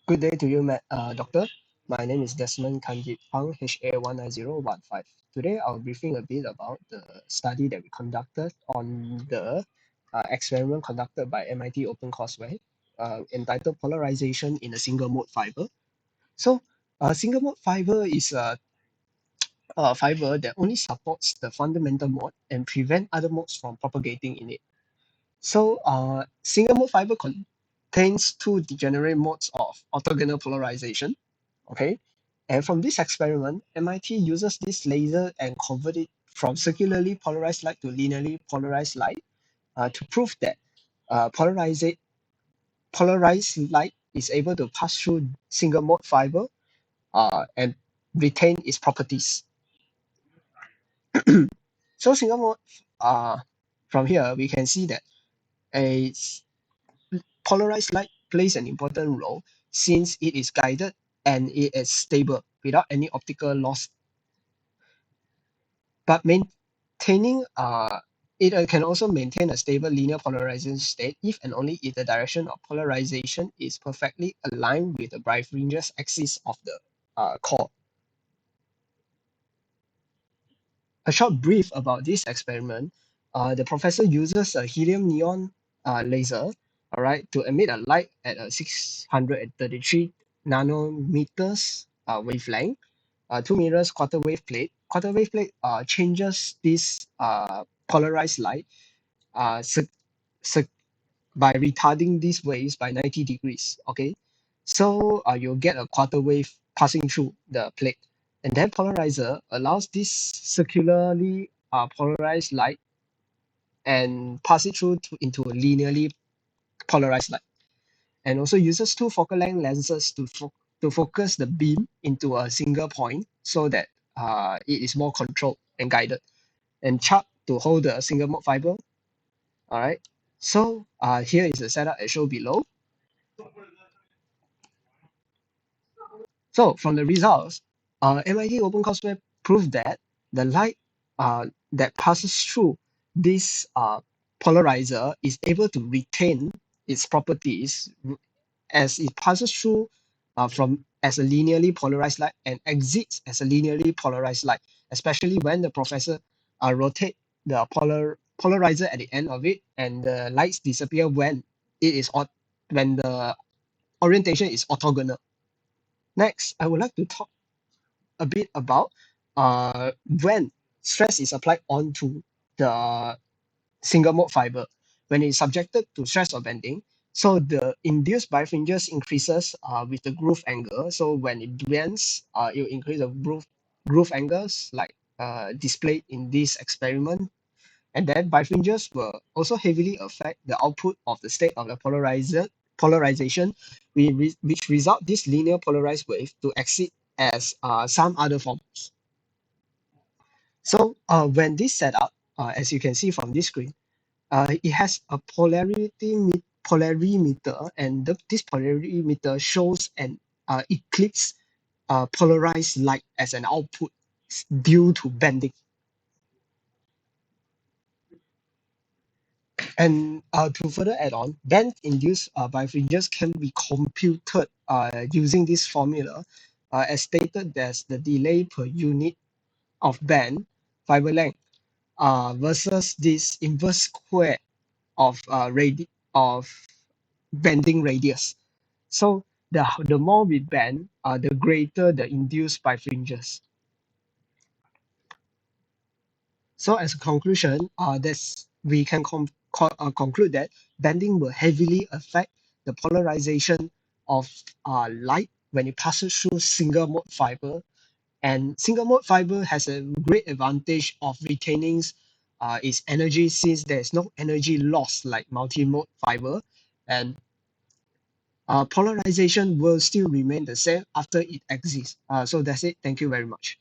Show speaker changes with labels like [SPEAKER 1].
[SPEAKER 1] Good day to you, Doctor. My name is Desmond Kanjit Pang, HA190115. Today, I'll briefing a bit about the study that we conducted on the experiment conducted by MIT OpenCourseware entitled Polarization in a Single Mode Fiber. So, single mode fiber is a fiber that only supports the fundamental mode and prevent other modes from propagating in it. So, single mode fiber contains two degenerate modes of orthogonal polarization. Okay, and from this experiment, MIT uses this laser and convert it from circularly polarized light to linearly polarized light to prove that polarized light is able to pass through single mode fiber and retain its properties. So single mode, from here we can see that a polarized light plays an important role since it is guided and it is stable without any optical loss. But maintaining it can also maintain a stable linear polarization state if and only if the direction of polarization is perfectly aligned with the birefringence axis of the core. A short brief about this experiment. The professor uses a helium neon laser, all right, to emit a light at a 633 nanometers wavelength, 2 meters quarter wave plate. Quarter wave plate changes this polarized light uh, cir- cir- by retarding these waves by 90 degrees. Okay, so you'll get a quarter wave passing through the plate, and then polarizer allows this circularly polarized light and pass it through into a linearly polarized light, and also uses two focal length lenses to focus the beam into a single point so that it is more controlled and guided, and chuck to hold the single mode fiber. All right. So here is the setup as shown below. So from the results, MIT OpenCourseware proved that the light that passes through this polarizer is able to retain its properties as it passes through from as a linearly polarized light and exits as a linearly polarized light, especially when the professor rotate the polarizer at the end of it and the lights disappear when when the orientation is orthogonal. Next, I would like to talk a bit about when stress is applied onto the single mode fiber. When it's subjected to stress or bending, so the induced birefringence increases with the groove angle. So when it bends, it will increase the groove angles like displayed in this experiment. And then birefringence will also heavily affect the output of the state of the polarization, which result this linear polarized wave to exit as some other forms. So when this setup, as you can see from this screen, it has a polarimeter, and this polarimeter shows an eclipse polarized light as an output due to bending. And to further add on, bend-induced birefringence can be computed using this formula, as stated there's the delay per unit of band fiber length versus this inverse square of of bending radius. So the more we bend, the greater the induced birefringence. So as a conclusion, we can conclude that bending will heavily affect the polarization of light when it passes through single mode fiber. And single mode fiber has a great advantage of retaining its energy since there is no energy loss like multi-mode fiber. And polarization will still remain the same after it exists. So that's it. Thank you very much.